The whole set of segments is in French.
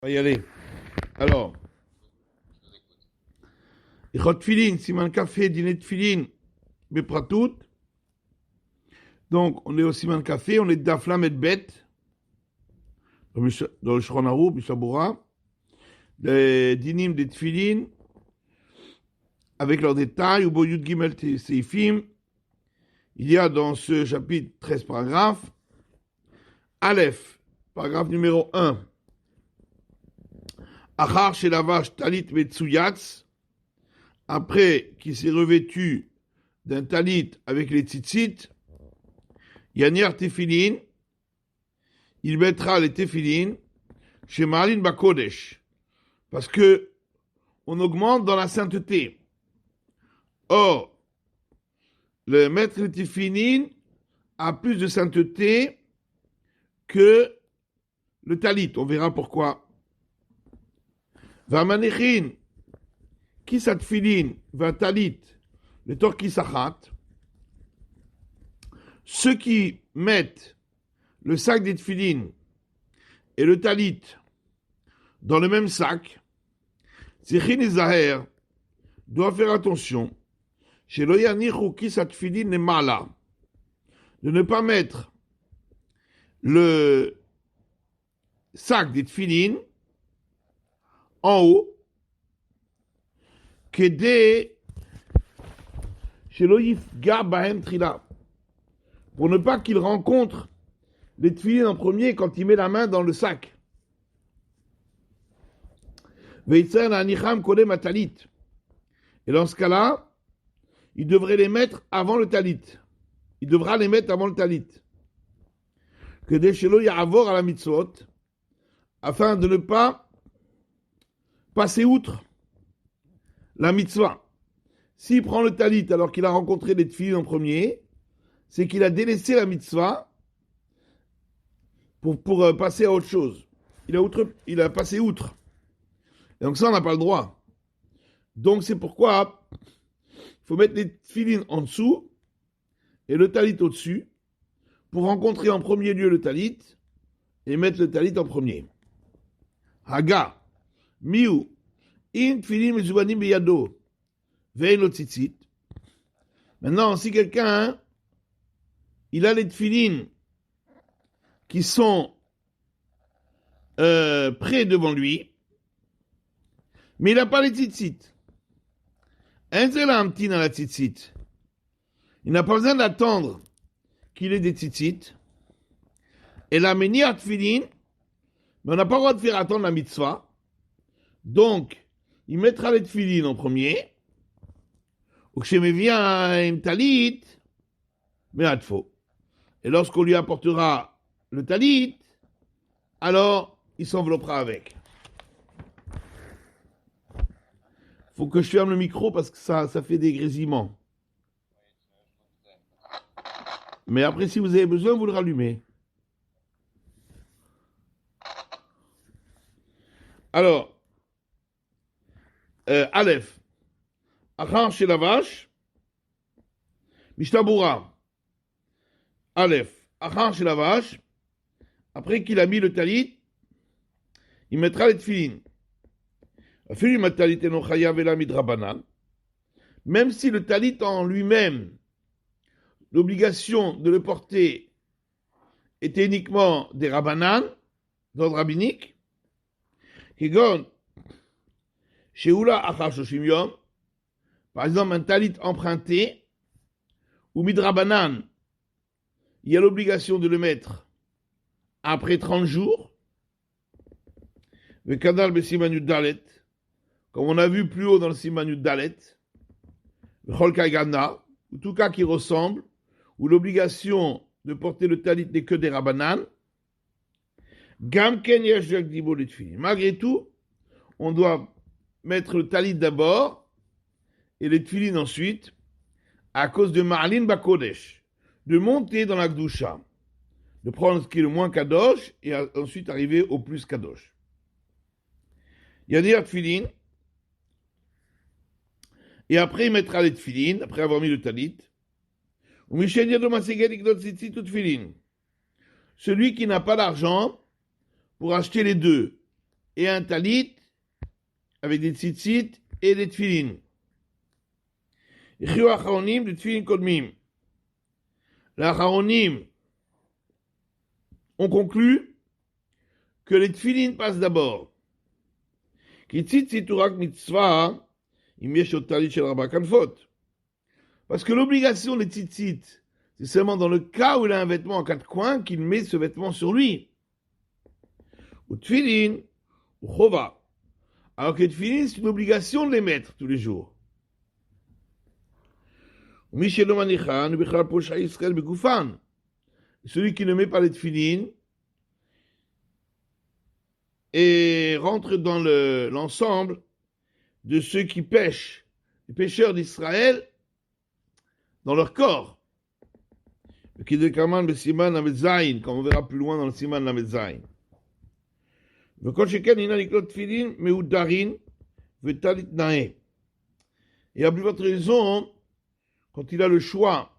On va y aller. Alors, Ichot Tfilin, Siman Café, dîner de Tfilin, Bepratout. Donc, on est au Siman Café, on est d'Aflam et de Bet, dans le Shulchan Aruch, Mishabura. Les dinim des Tfilin, avec leurs détails, ou Boyud Gimel Seifim. Il y a dans ce chapitre 13 paragraphes. Aleph, paragraphe numéro 1. Achar Shelavash Talit Metsuyatz, après qu'il s'est revêtu d'un talit avec les tzitzit, Yanier Tefilin, il mettra les Tefilin chez Marlin Bakodesh, parce que on augmente dans la sainteté. Or, le maître Tefilin a plus de sainteté que le talit. On verra pourquoi. Vamanechin, Kisat Tefilin, va talit, le Torkisachat, ceux qui mettent le sac des tefilin et le talit dans le même sac, Zichin et Zaher doivent faire attention, chez Loyanichu Kisat Tefilin et Mala, de ne pas mettre le sac des tefilin en haut, Kede chez Loyifga Bahem Trila, pour ne pas qu'il rencontre les tefilin en premier quand il met la main dans le sac. Et dans ce cas-là, il devrait les mettre avant le talit. Il devra les mettre avant le talit. Que des shelo ya'avor à la mitzvot, afin de ne pas passer outre la mitzvah. S'il prend le talit alors qu'il a rencontré les tefilin en premier, c'est qu'il a délaissé la mitzvah pour passer à autre chose. Il a passé outre. Et donc ça, on n'a pas le droit. Donc c'est pourquoi il faut mettre les tefilin en dessous et le talit au-dessus pour rencontrer en premier lieu le talit et mettre le talit en premier. Haga, miu, in tefilin mezubanim beyado, vein lo tzitzit. Maintenant, si quelqu'un, il a les tefilin qui sont près devant lui, mais il n'a pas les tzitzit. Un seul amtin à la tzitzit. Il n'a pas besoin d'attendre qu'il ait des tzitzit. Et la menir tefilin, mais on n'a pas le droit de faire attendre la mitzvah. Donc, il mettra les tefilin en premier. Ou que je me viens une talit, mais à faux. Et lorsqu'on lui apportera le talit, alors il s'enveloppera avec. Faut que je ferme le micro parce que ça fait des grésillements. Mais après, si vous avez besoin, vous le rallumez. Alors, Aleph. Achar chez la vache, Mishtabura. Aleph. Achar chez la vache, après qu'il a mis le talit, il mettra les tefilin. Même si le talit en lui-même, l'obligation de le porter était uniquement des rabbanan, d'ordre rabbinique, par exemple un talit emprunté, ou midrabanan, il y a l'obligation de le mettre après 30 jours, le kadal besimanu dalet, comme on a vu plus haut dans le simanu dalet, le cholka gana, ou tout cas qui ressemble, où l'obligation de porter le talit n'est que des rabbanan, gamken yesh dibo les tefilin. Malgré tout, on doit mettre le talit d'abord et les tefilin ensuite, à cause de Marlin Bakodesh, de monter dans la Gdusha, de prendre ce qui est le moins kadosh et ensuite arriver au plus kadosh. Il y a des tefilin, et après il mettra les tefilin, après avoir mis le talit. Celui qui n'a pas d'argent pour acheter les deux et un talit avec des tzitzit et des tfilin. Chiou acharonim de tfilin kodmim. Les acharonim ont conclu que les tfilin passent d'abord. Ki tzitzit urak mitzvah im yesh ot talit shel rabba kanfot. Parce que l'obligation des tzitzit, c'est seulement dans le cas où il a un vêtement en quatre coins qu'il met ce vêtement sur lui. Ou tfilin, ou chova. Alors que les tfilin, c'est une obligation de les mettre tous les jours. Celui qui ne met pas les tfilin et rentre dans l'ensemble de ceux qui pêchent, les pêcheurs d'Israël, dans leur corps. Comme on verra plus loin dans le Siman Lamed Zayin. Et à plus forte raison, quand il a le choix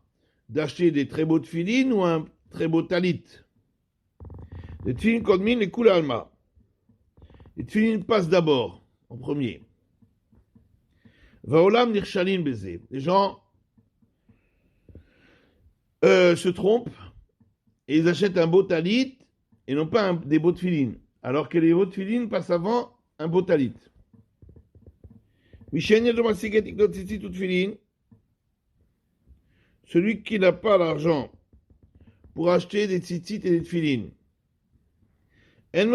d'acheter des très beaux tfilin ou un très beau talit. Les tfilin kodmin, les koul alma. Les tfilin passent d'abord, en premier. Vaolam nirshalin beze. Les gens se trompent et ils achètent un beau talit et non pas des beaux tfilin. Alors que les beaux tfilin passent avant un beau talit. Celui qui n'a pas l'argent pour acheter des tzitzit et des tfilin, il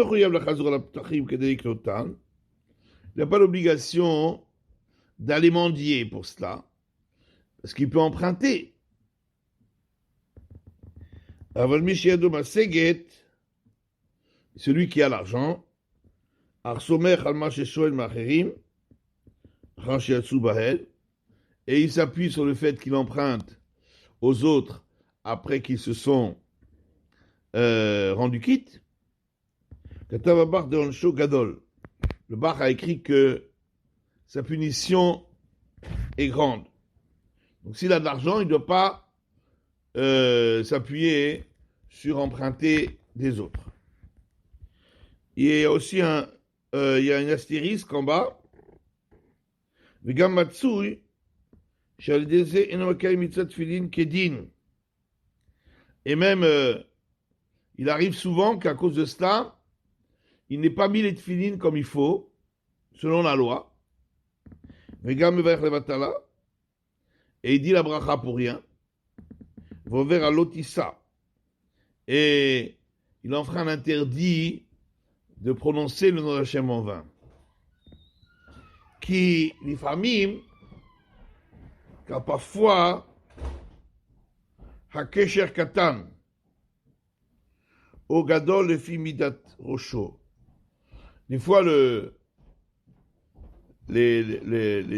n'a pas l'obligation d'aller mendier pour cela, parce qu'il peut emprunter. Celui qui a l'argent, et il s'appuie sur le fait qu'il emprunte aux autres après qu'ils se sont rendus quittes. Le Bach a écrit que sa punition est grande. Donc s'il a de l'argent, il ne doit pas s'appuyer sur emprunter des autres. Il y a aussi un astérisque en bas. Et même, il arrive souvent qu'à cause de cela, il n'ait pas mis les tfilin comme il faut, selon la loi. Et il dit la bracha pour rien. Et il enfreint l'interdit de prononcer le nom d'Hachem en vain. Qui, les familles, car parfois, Hakesher Katan, au Gadol le Fimidat Rocho. Des fois, les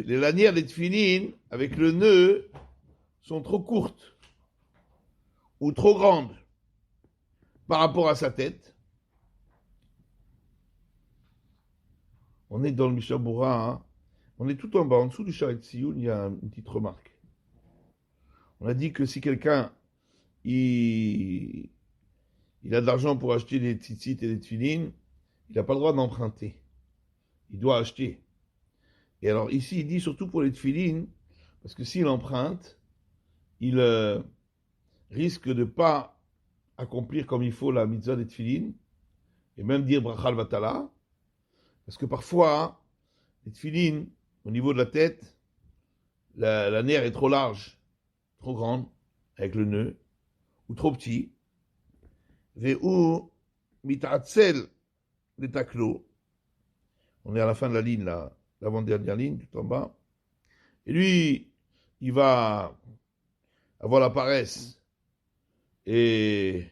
lanières des tfilin, avec le nœud, sont trop courtes ou trop grandes par rapport à sa tête. On est dans le Mishabura, hein. On est tout en bas, en dessous du Sharet Tziyun, il y a une petite remarque. On a dit que si quelqu'un il a de l'argent pour acheter des tzitzit et des tfilin, il n'a pas le droit d'emprunter. Il doit acheter. Et alors ici, il dit surtout pour les tfilin, parce que s'il emprunte, il risque de ne pas accomplir comme il faut la mitzvah des tfilin, et même dire brachal vatala, parce que parfois, les tfilin, au niveau de la tête, la nerf est trop large, trop grande, avec le nœud, ou trop petit. Ve'u mitatzel de taklo. On est à la fin de la ligne, là, l'avant-dernière ligne, tout en bas. Et lui, il va avoir la paresse. Et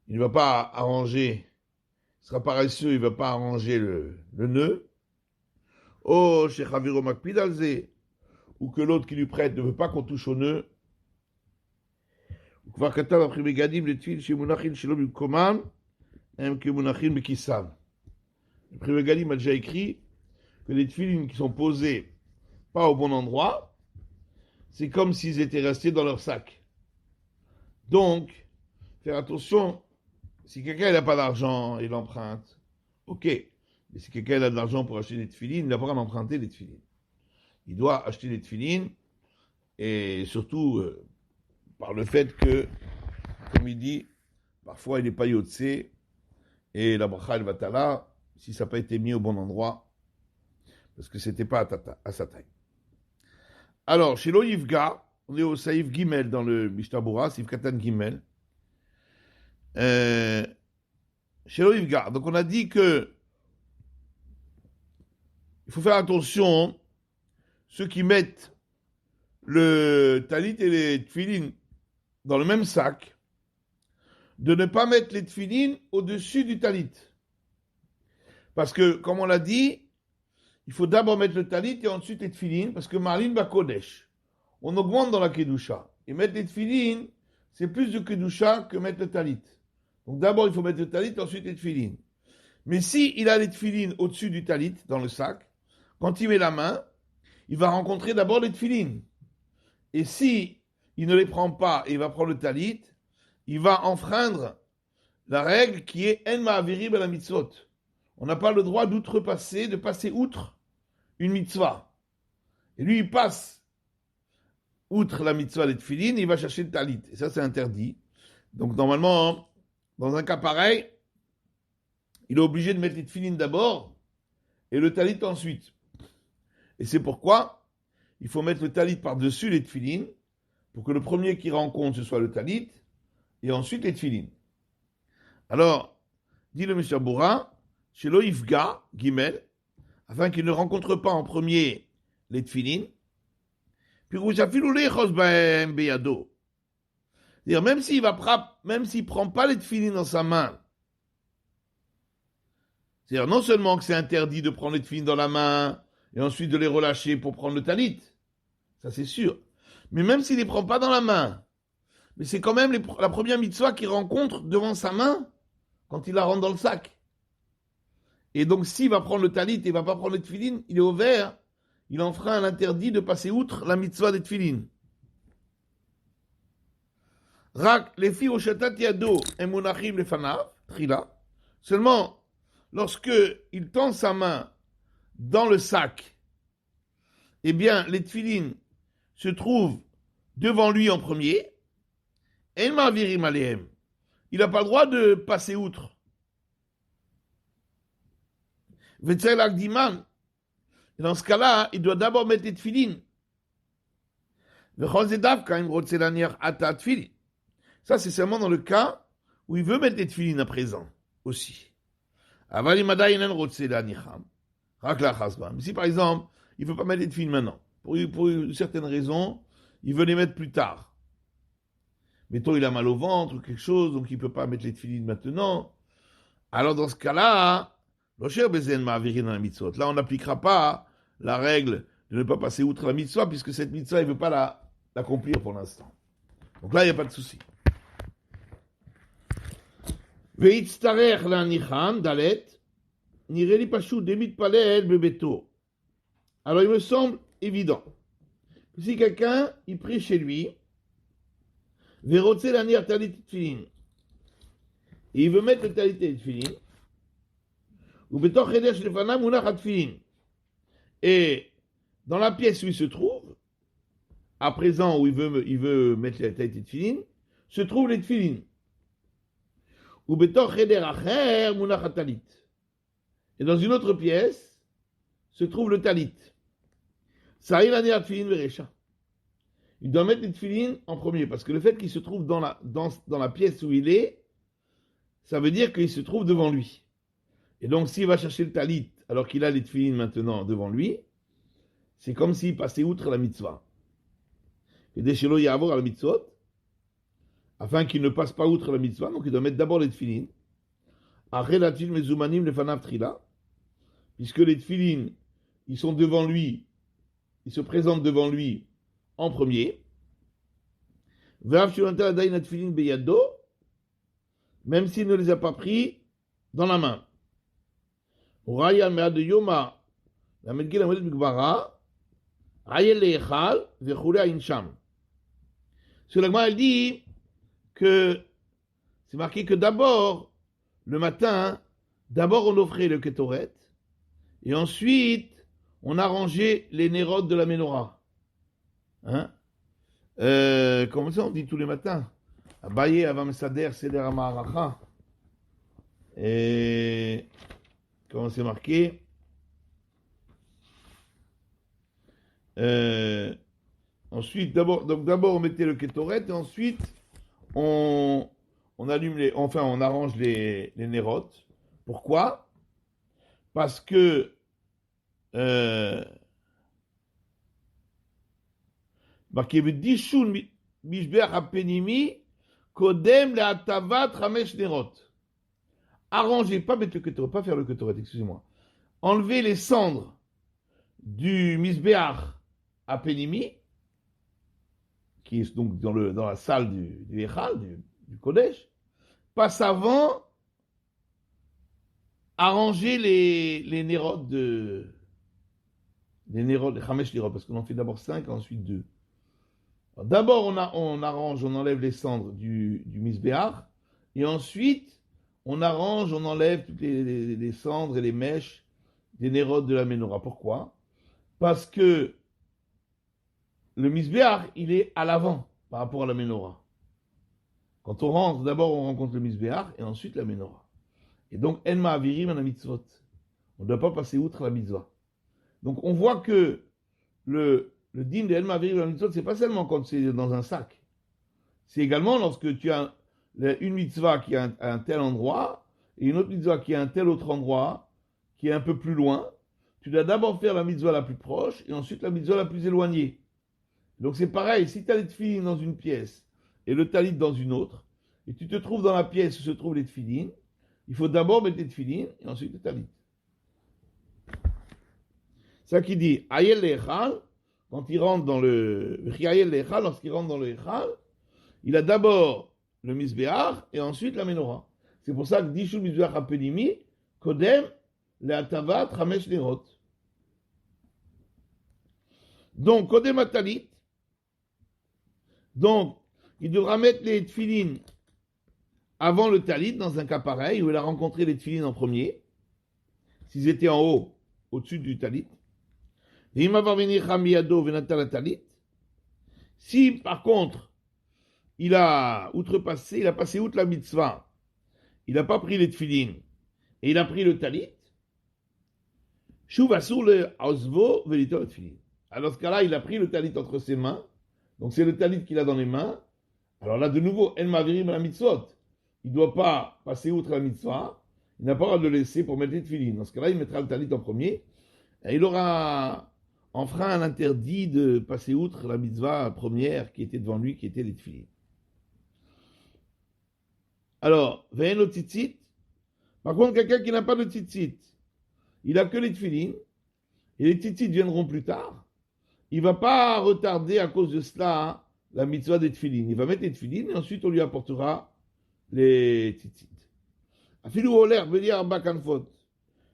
il ne va pas arranger, il sera paresseux, il ne va pas arranger le nœud. Oh, chez Chaviro Makpid alze, ou que l'autre qui lui prête ne veut pas qu'on touche au nœud. Le Pri Megadim a déjà écrit que les tfilin qui sont posés pas au bon endroit, c'est comme s'ils étaient restés dans leur sac. Donc, faire attention, si quelqu'un n'a pas d'argent, il emprunte, ok, Et si quelqu'un a de l'argent pour acheter des tefilines, il n'a pas le droit d'emprunter des tefilines. Il doit acheter des tefilines, et surtout par le fait que, comme il dit, parfois il n'est pas yotse, et la bracha elle va tala, si ça n'a pas été mis au bon endroit, parce que c'était pas à sa taille. Alors, chez l'Oyivga, on est au Saïf Gimel dans le Mishtabura, Saïf Katan Gimel. Chez l'Oyivga, donc on a dit que il faut faire attention, ceux qui mettent le talit et les tefilines dans le même sac, de ne pas mettre les tefilines au-dessus du talit. Parce que, comme on l'a dit, il faut d'abord mettre le talit et ensuite les tefilines, parce que Marlin va Kodesh. On augmente dans la Kedusha. Et mettre les tefilines, c'est plus de Kedusha que mettre le talit. Donc d'abord, il faut mettre le talit et ensuite les tefilines. Mais si il a les tefilines au-dessus du talit, dans le sac, quand il met la main, il va rencontrer d'abord les tefilines. Et si il ne les prend pas et il va prendre le talit, il va enfreindre la règle qui est En ma'avirim la mitzvot. On n'a pas le droit d'outrepasser, de passer outre une mitzvah. Et lui, il passe outre la mitzvah des tefilines, il va chercher le talit. Et ça, c'est interdit. Donc, normalement, dans un cas pareil, il est obligé de mettre les tefilines d'abord et le talit ensuite. Et c'est pourquoi il faut mettre le talit par-dessus les tefilines pour que le premier qui rencontre, ce soit le talit et ensuite les tefilines. Alors, dit le Monsieur Boura, chez l'Oifga, Gimel, afin qu'il ne rencontre pas en premier les tefilines, puis c'est-à-dire, même s'il prend pas les tefilines dans sa main, c'est-à-dire non seulement que c'est interdit de prendre les tefilines dans la main et ensuite de les relâcher pour prendre le talit, ça c'est sûr, mais même s'il les prend pas dans la main, mais c'est quand même la première mitzvah qu'il rencontre devant sa main quand il la rentre dans le sac. Et donc s'il va prendre le talit et il va pas prendre les tefilines, il est au vert, il enfreint l'interdit de passer outre la mitzvah des tefilines. Rak les filles au shatat yado emunachim lefanav trila. Seulement lorsque il tend sa main dans le sac, eh bien les tefilines se trouvent devant lui en premier. En ma'avirim alehem. Il n'a pas le droit de passer outre. Vetzel akdiman. Et dans ce cas-là, il doit d'abord mettre les tefilines. Ça, c'est seulement dans le cas où il veut mettre les tefilines à présent aussi. Mais si par exemple, il ne veut pas mettre les tefilines maintenant, pour une certaine raison, il veut les mettre plus tard. Mettons, il a mal au ventre ou quelque chose, donc il ne peut pas mettre les tefilines maintenant. Alors dans ce cas-là, là, on n'appliquera pas la règle de ne pas passer outre la mitzvah, puisque cette mitzvah, il ne veut pas l'accomplir pour l'instant. Donc là, il n'y a pas de souci. Alors il me semble évident que si quelqu'un, il prie chez lui, et il veut mettre le talit et le tefilin, et dans la pièce où il se trouve, à présent où il veut mettre la talit et le tefilin, se trouvent les tefilin. Et dans une autre pièce se trouve le talit. Ça arrive à dire tefilin verecha. Il doit mettre les tefilin en premier, parce que le fait qu'il se trouve dans la pièce où il est, ça veut dire qu'il se trouve devant lui. Et donc, s'il va chercher le talit, alors qu'il a les tefilin maintenant devant lui, c'est comme s'il passait outre la mitzvah. Et déchelo yavor à la mitzvot, afin qu'il ne passe pas outre la mitzvah, donc il doit mettre d'abord les tefilin. Après la tefilin mezumanim lefanav trila, puisque les tefilin, ils sont devant lui, ils se présentent devant lui en premier. Même s'il ne les a pas pris dans la main. Sur la elle dit que c'est marqué que d'abord, le matin, d'abord on offrait le kétoret, Et ensuite, on a rangé les nérodes de la menorah. Hein? Comme ça, on dit tous les matins. Abaye avam sader seder amaracha. Et comment c'est marqué? Ensuite, d'abord on mettait le kétoret et ensuite on allume on arrange les nérotes. Pourquoi? Parce que marqué Dishun Mishbeach Apenimi Kodem Le'atavat Ramesh Nerot. Arranger, pas mettre le kétoret, pas faire le kétoret, excusez-moi. Enlever les cendres du Mishbeach Apenimi, qui est donc dans la salle du Echal, du Kodesh, passe avant arranger les nérodes les Chamesh Nérod, parce qu'on en fait d'abord 5, ensuite 2. D'abord, on arrange, on enlève les cendres du Misbéach, et ensuite, on arrange, on enlève toutes les cendres et les mèches des nérodes de la Ménorah. Pourquoi? Parce que le Misbéach, il est à l'avant par rapport à la Ménorah. Quand on rentre, d'abord on rencontre le Misbéach et ensuite la Ménorah. Et donc, En Ma'avirim la mitzvot. On ne doit pas passer outre la mitzvah. Donc, on voit que le din de En Ma'avirim la mitzvot, c'est pas seulement quand c'est dans un sac. C'est également lorsque tu as une mitzvah qui est à un tel endroit et une autre mitzvah qui est à un tel autre endroit, qui est un peu plus loin. Tu dois d'abord faire la mitzvah la plus proche et ensuite la mitzvah la plus éloignée. Donc c'est pareil, si tu as les tefilines dans une pièce et le talit dans une autre, et tu te trouves dans la pièce où se trouvent les tefilines, il faut d'abord mettre les tefilines et ensuite le talit. Ça qui dit, Ayel l'Echal, quand il rentre dans le... Ayel l'Echal, lorsqu'il rentre dans le Echal, il a d'abord le Misbéach et ensuite la Ménorah. C'est pour ça que Dishul Misbéach Apenimi, Kodem, le Atavat, Ramesh Nerot. Donc, Kodem Atalit, donc, il devra mettre les tefilines avant le talit, dans un cas pareil, où il a rencontré les tefilines en premier, s'ils étaient en haut, au-dessus du talit. Si, par contre, il a outrepassé, il a passé outre la mitzvah, il n'a pas pris les tefilines, et il a pris le talit, Shuvasur le Ausvo velito le tefilin. Alors, dans ce cas-là, il a pris le talit entre ses mains, donc c'est le talit qu'il a dans les mains. Alors là, de nouveau, En Ma'avirim la mitzvot. Il ne doit pas passer outre la mitzvah. Il n'a pas le droit de le laisser pour mettre les tefilines. Dans ce cas-là, il mettra le talit en premier. Et il aura enfreint un interdit de passer outre la mitzvah première qui était devant lui, qui était les tefilines. Alors, ve'en au tzitzit. Par contre, quelqu'un qui n'a pas de tzitzit, il a que les tefilines, et les tzitzit viendront plus tard. Il ne va pas retarder à cause de cela la mitzvah des tefilines. Il va mettre les tefilines et ensuite on lui apportera les tzitzit. Afilu oler velir bakanfot.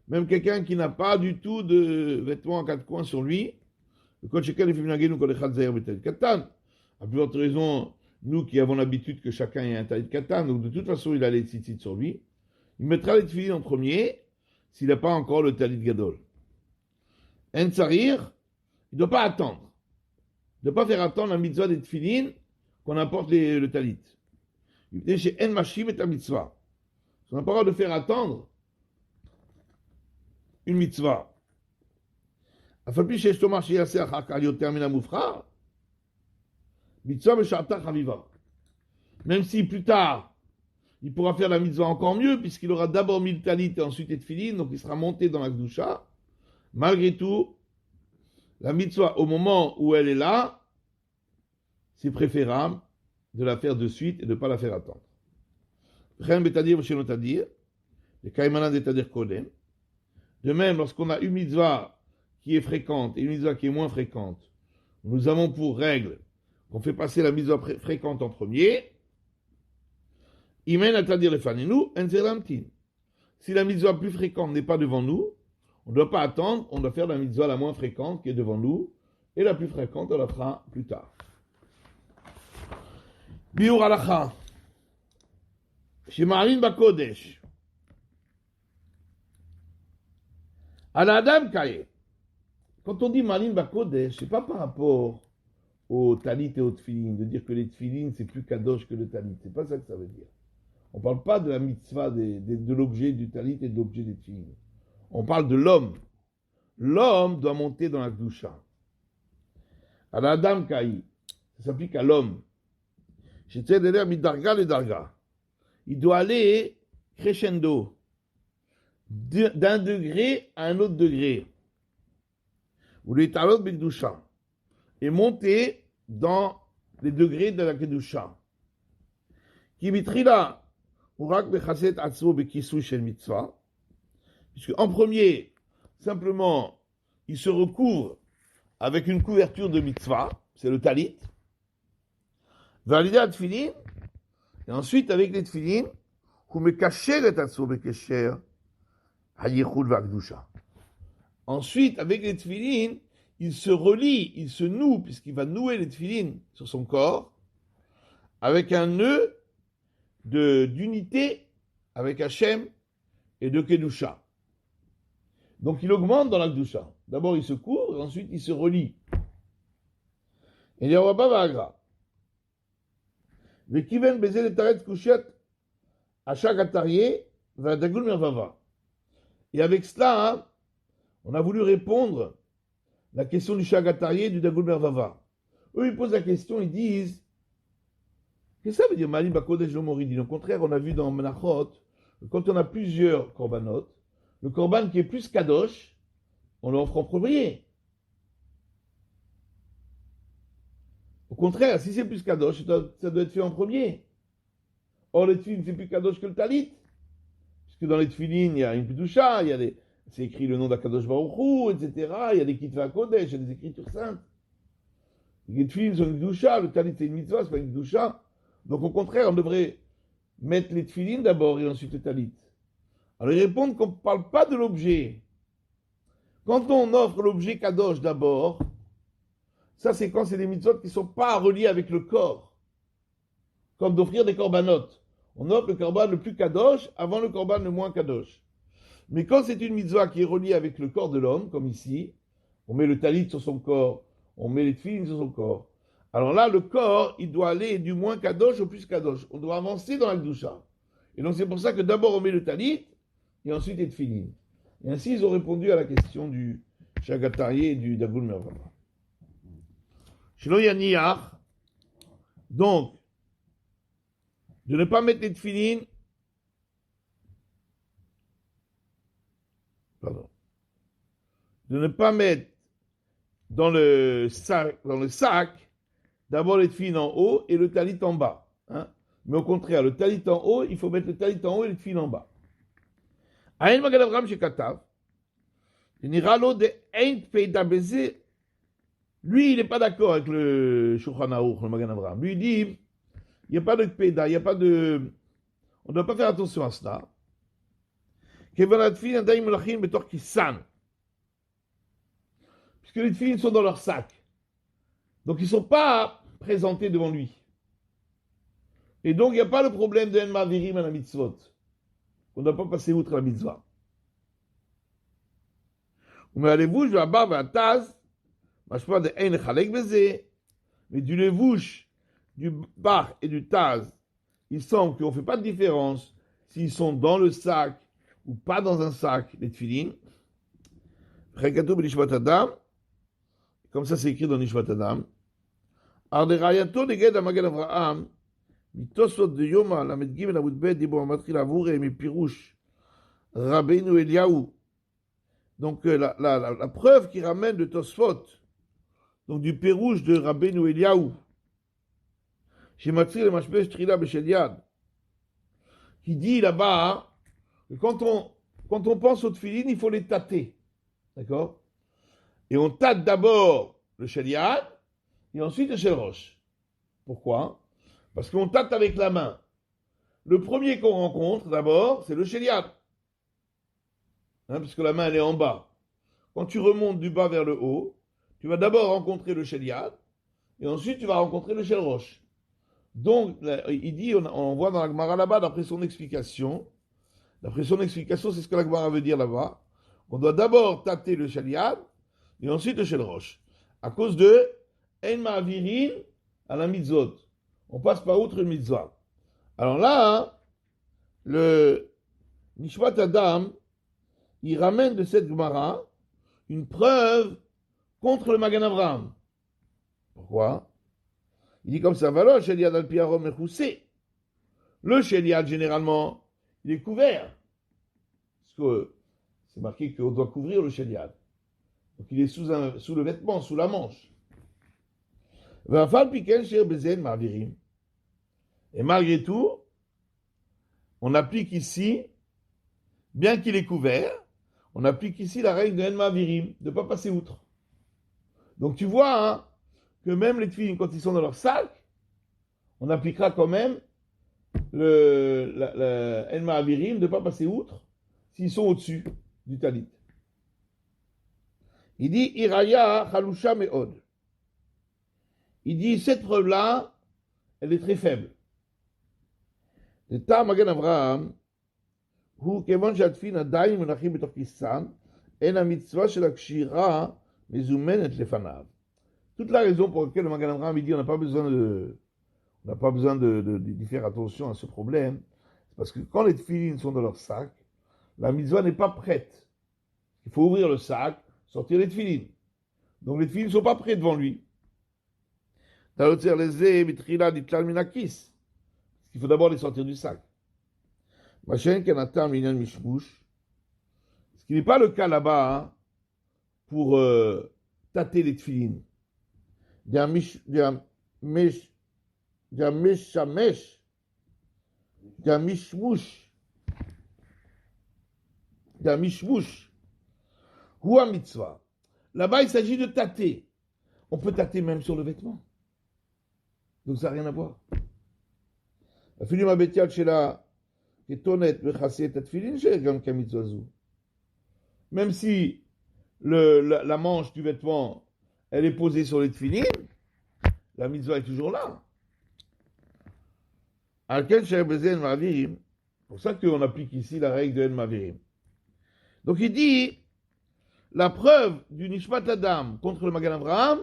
Même quelqu'un qui n'a pas du tout de vêtements à quatre coins sur lui, le coach shekel et féminagenu kol echad zayer betal katan. À plus forte raison, nous qui avons l'habitude que chacun ait un talit katan, donc de toute façon il a les tzitzit sur lui. Il mettra les tefilines en premier s'il n'a pas encore le talit gadol. En tsarir, il ne doit pas attendre. Il ne doit pas faire attendre la mitzvah des tefilines qu'on apporte le talit. Il dit chez En Mashim et la mitzvah. On n'a pas le droit de faire attendre une mitzvah. Afalpi chez Shtomar chez Yasser Hakariot termine à Moufra, mitzvah Mesharta Chaviva. Même si plus tard, il pourra faire la mitzvah encore mieux, puisqu'il aura d'abord mis le talit et ensuite les tefilines, donc il sera monté dans la Gdusha. Malgré tout, la mitzvah, au moment où elle est là, c'est préférable de la faire de suite et de ne pas la faire attendre. De même, lorsqu'on a une mitzvah qui est fréquente et une mitzvah qui est moins fréquente, nous avons pour règle qu'on fait passer la mitzvah fréquente en premier. Imen à dire les fanenu, enzeramtin. Si la mitzvah plus fréquente n'est pas devant nous, on ne doit pas attendre, on doit faire la mitzvah la moins fréquente qui est devant nous, et la plus fréquente, on la fera plus tard. Biur halacha. Shema'alin bakodesh. À la Adam Kaye. Quand on dit Malin Bakodesh, c'est pas par rapport au talit et au tfilin, de dire que les tfilin c'est plus kadosh que le talit. C'est pas ça que ça veut dire. On parle pas de la mitzvah de l'objet du talit et de l'objet des tfilin. On parle de l'homme. L'homme doit monter dans la Kedusha. À la Adam Kaye, ça s'applique à l'homme. J'étais derrière Midarga le Darga. Il doit aller crescendo, d'un degré à un autre degré. Ou les talot Kedusha. Et monter dans les degrés de la Kedusha. Qui vitrila, urak bechaset atzvo bekisui shel mitzvah. Puisque en premier, simplement, il se recouvre avec une couverture de mitzvah, c'est le talit. Validé à tfilin, et ensuite avec les tfilin, ensuite, avec les tfilin, il se relie, il se noue, puisqu'il va nouer les tfilin sur son corps, avec un nœud d'unité avec Hachem et de Kedusha. Donc il augmente dans la Kedusha. D'abord il se couvre, ensuite il se relie. Et il y a Rabba Vagra. Vekiven baiser le taret kushiat achak atarié va dagul mervava. Et avec cela, hein, on a voulu répondre la question du shagatarié et du dagul mervava. Eux ils posent la question, ils disent qu'est-ce que ça veut dire Malim Bakodesh Lomoridin? Au contraire, on a vu dans Menachot, quand on a plusieurs korbanot, le korban qui est plus kadosh, on l'offre en premier. Au contraire, si c'est plus kadosh, ça doit être fait en premier. Or, les tefilin, c'est plus kadosh que le talit. Puisque dans les tefilin, il y a une kedusha, c'est écrit le nom d'Akadosh Baruch Hu, etc. Il y a des kitva kodesh, il y a des écritures saintes. Les tefilin sont une kedusha, le talit c'est une mitzvah, c'est pas une kedusha. Donc au contraire, on devrait mettre les tefilin d'abord et ensuite le talit. Alors ils répondent qu'on ne parle pas de l'objet. Quand on offre l'objet kadosh d'abord, ça c'est quand c'est des mitzvot qui ne sont pas reliés avec le corps. Comme d'offrir des corbanotes. On offre le korban le plus kadosh avant le korban le moins kadosh. Mais quand c'est une mitzvah qui est reliée avec le corps de l'homme, comme ici, on met le talit sur son corps, on met les tefilin sur son corps. Alors là, le corps, il doit aller du moins kadosh au plus kadosh. On doit avancer dans la kedusha. Et donc c'est pour ça que d'abord on met le talit, et ensuite les tefilin. Et ainsi ils ont répondu à la question du shagatarié et du dagul mervava. Shelo yaniyach, donc, de ne pas mettre les tefilin, de ne pas mettre dans le sac, d'abord les tefilin en haut et le talit en bas. Hein? Mais au contraire, le talit en haut, il faut mettre le talit en haut et le tefilin en bas. Aïn Magen Avraham shekatav, nira lo de ein peida beze. Lui, il n'est pas d'accord avec le Shulchan Aruch, le Magen Avraham. Lui, il dit, il n'y a pas de peida, il n'y a pas de... On ne doit pas faire attention à cela. Puisque les tefilin sont dans leur sac. Donc ils ne sont pas présentés devant lui. Et donc il n'y a pas le problème de En Mavirim à la mitzvot. On ne doit pas passer outre la mitzvah. Mais du levouche, du bar et du taz, il semble qu'on ne fait pas de différence s'ils sont dans le sac ou pas dans un sac, les tefilin. Comme ça c'est écrit dans Nishvat Adam. Arderayato de Ged Magen Avraham, mitosot de Yoma, la Medgim, la Woudbet, Dibo Amatri, la Voure et Mipirouche, Rabbeinu Eliaou. Donc la preuve qui ramène de Tosfot, donc du Pérouche de Rabbeinu Eliaou, chez Matri le Mashpesh Trila Besheliad, qui dit là-bas que quand on pense aux tefilin, il faut les tâter. D'accord? Et on tâte d'abord le Sheliad et ensuite le Shelrosh. Pourquoi? Parce qu'on tâte avec la main. Le premier qu'on rencontre d'abord, c'est le Sheliad. Puisque la main elle est en bas. Quand tu remontes du bas vers le haut, tu vas d'abord rencontrer le Sheliad et ensuite tu vas rencontrer le Shelrosh. Donc, il dit, on voit dans la Gemara là-bas, d'après son explication, c'est ce que la Gemara veut dire là-bas, On doit d'abord tâter le Shaliad et ensuite le Shel Rosh. À cause de En Ma'avirin à la mitzvot. On passe par outre une mitzvah. Alors là, le Nishmat Adam, il ramène de cette Gemara une preuve contre le Magan Avraham. Pourquoi? Il dit comme ça, Valo, Sheliad al Piarom Mechoussé. Le Sheliad, généralement, il est couvert. Parce que c'est marqué qu'on doit couvrir le Sheliad. Donc il est sous le vêtement, sous la manche. Et malgré tout, on applique ici, bien qu'il est couvert, on applique ici la règle de En Ma'avirim, de ne pas passer outre. Donc tu vois hein, que même les tefilines, quand ils sont dans leur sac, on appliquera quand même le En Ma'avirim, de ne pas passer outre, s'ils sont au-dessus du talit. Il dit Iraya Chalusha Me'od. Il dit cette preuve-là, elle est très faible. Le Tar Magan Avraham, הוא כיוון שהתפילין עדיין מונחים בתוך כיסן, אין המצווה של הקשירה מזומנת לפניו. Toute la raison pour laquelle le Magan Avraham dit on n'a pas besoin d'y faire attention à ce problème, c'est parce que quand les tefilines sont dans leur sac, la mitzvah n'est pas prête. Il faut ouvrir le sac, sortir les tefilines. Donc les tefilines ne sont pas prêts devant lui. Il faut d'abord les sortir du sac. Ce qui n'est pas le cas là-bas hein, pour tâter les tefilines. Ou un mitzvah. Là-bas, il s'agit de tâter. On peut tâter même sur le vêtement. Donc ça n'a rien à voir. Même si la manche du vêtement, elle est posée sur les tefilines, la mitzvah est toujours là. C'est pour ça qu'on applique ici la règle de En Ma'avirim. Donc il dit, la preuve du Nishmat Adam contre le Magan Avraham,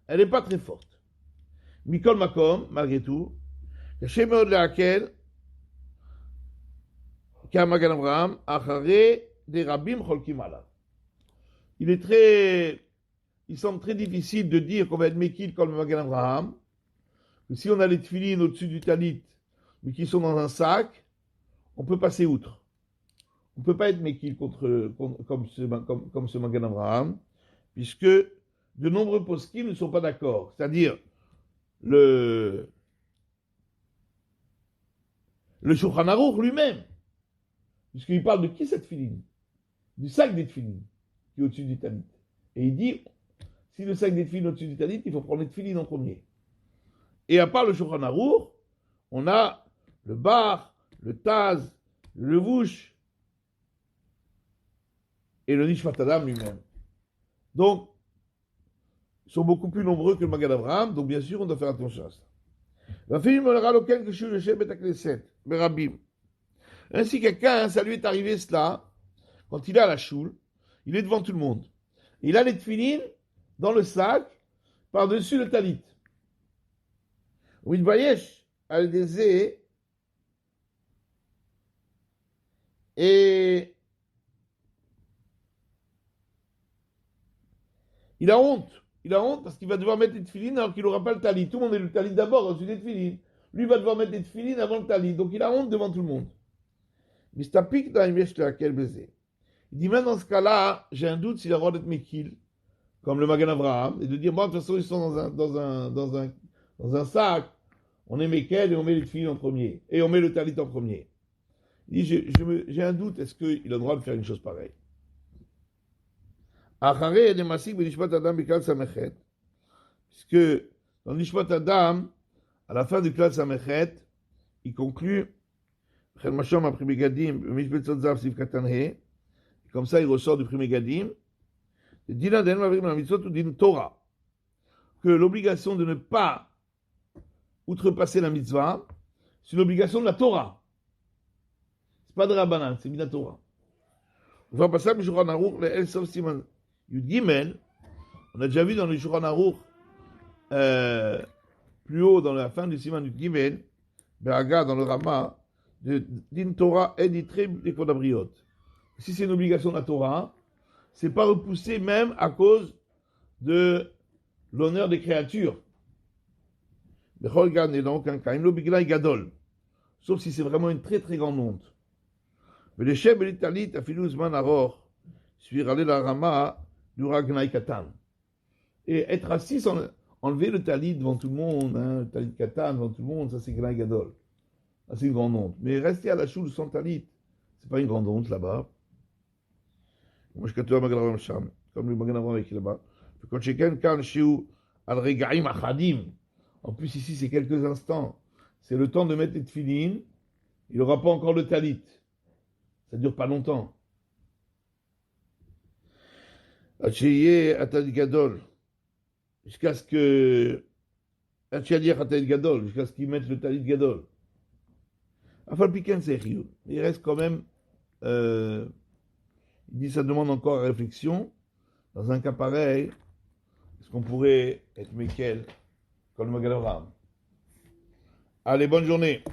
elle n'est pas très forte. Mikol Makom, malgré tout, קשה מאוד להקל כמגן אברהם, אחרי דרבים חולקים עליו. Il semble très difficile de dire qu'on va être Mekil comme le Magan Avraham, que si on a les tefilines au-dessus du talit, mais qui sont dans un sac, on peut passer outre. On ne peut pas être Mekil comme ce Magan Avraham, puisque de nombreux poskim ne sont pas d'accord. C'est-à-dire, le Shulchan Aruch lui-même, puisqu'il parle de qui cette filine? Du sac des tefilines qui est au-dessus du talit. Et il dit, si le sac des tefilines est au-dessus du talit, il faut prendre les tefilines en premier. Et à part le Shulchan Aruch, on a le bar, le taz, le vouch et le Nishmat Adam lui-même. Donc, ils sont beaucoup plus nombreux que le Magan Avraham, donc bien sûr, on doit faire attention à ça. Ainsi quelqu'un, ça lui est arrivé cela, quand il est à la choule, il est devant tout le monde. Il a les tefilines dans le sac, par-dessus le talit. Et il a honte. Il a honte parce qu'il va devoir mettre les tefilines alors qu'il n'aura pas le talit. Tout le monde est le talit d'abord, ensuite les tefilines. Lui va devoir mettre les tefilines avant le talit. Donc il a honte devant tout le monde. Il dit, même dans ce cas-là, j'ai un doute s'il a le droit d'être Mekil, comme le Magan Avraham, et de dire, bon, de toute façon, ils sont dans un sac, on est Mekel et on met les tefilines en premier, et on met le talit en premier. Il dit, j'ai un doute, est-ce qu'il a le droit de faire une chose pareille? Puisque dans Nishmat Adam, à la fin du Klal Samechet, il conclut, comme ça il ressort du premier Gadim, que l'obligation de ne pas outrepasser la mitzvah, c'est une obligation de la Torah. C'est pas de Rabbanan, c'est de la Torah. On va passer à Shulchan Aruch, le El Sof Siman Yud Gimel. On a déjà vu dans le Shulchan Aruch, plus haut dans la fin du Siman Yud Gimel, Beraga dans le Rama, de Din Torah Editre des Kodabriot. Si c'est une obligation de la Torah, c'est pas repoussé même à cause de l'honneur des créatures. Bechol Gan est donc un cas, Bigla Gadol. Sauf si c'est vraiment une très très grande honte. Mais le Shem et Talit, Afilou Zman Aror, suivre aller la Rama, Dura Gnai Katan. Et être assis, enlever le talit devant tout le monde, le talit Katan devant tout le monde, ça c'est Gnai Gadol. Ça c'est une grande honte. Mais rester à la choule sans talit, c'est pas une grande honte là-bas. Moi je katoua Magalavam Sham, comme le Magalavam avec là-bas. Quand chacun kan shiu al regaim achadim. En plus ici c'est quelques instants. C'est le temps de mettre les tefilines. Il n'aura pas encore le talit. Ça ne dure pas longtemps. Acheye Atad Gadol. Jusqu'à ce que. Acheyeh Atad Gadol. Jusqu'à ce qu'ils mettent le talit Gadol. Afal Piken Sechiou. Il reste quand même. Il dit ça demande encore réflexion. Dans un cas pareil, est-ce qu'on pourrait être Mekel comme le Magalavram? Allez, bonne journée.